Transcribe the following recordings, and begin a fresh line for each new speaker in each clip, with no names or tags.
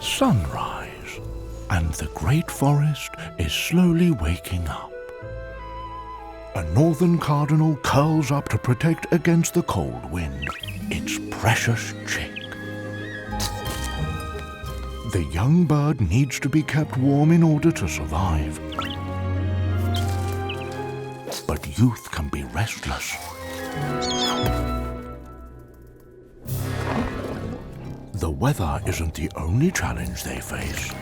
Sunrise, and the great forest is slowly waking up. A northern cardinal curls up to protect against the cold wind, its precious chick. The young bird needs to be kept warm in order to survive. But youth can be restless. The weather isn't the only challenge they face.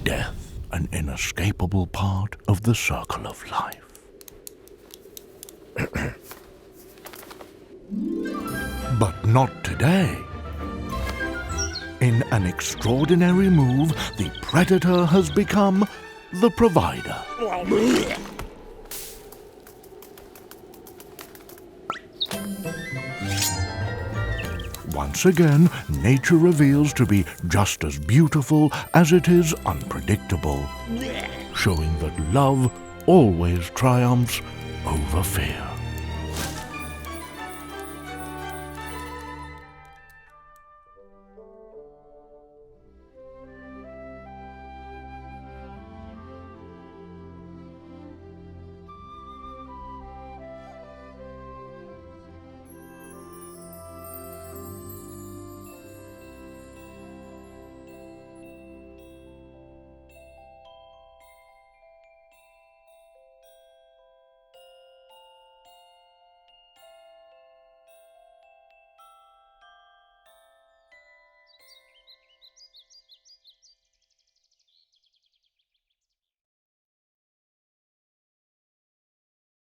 Death, an inescapable part of the circle of life. But not today. In an extraordinary move, the predator has become the provider. Once again, nature reveals to be just as beautiful as it is unpredictable, showing that love always triumphs over fear.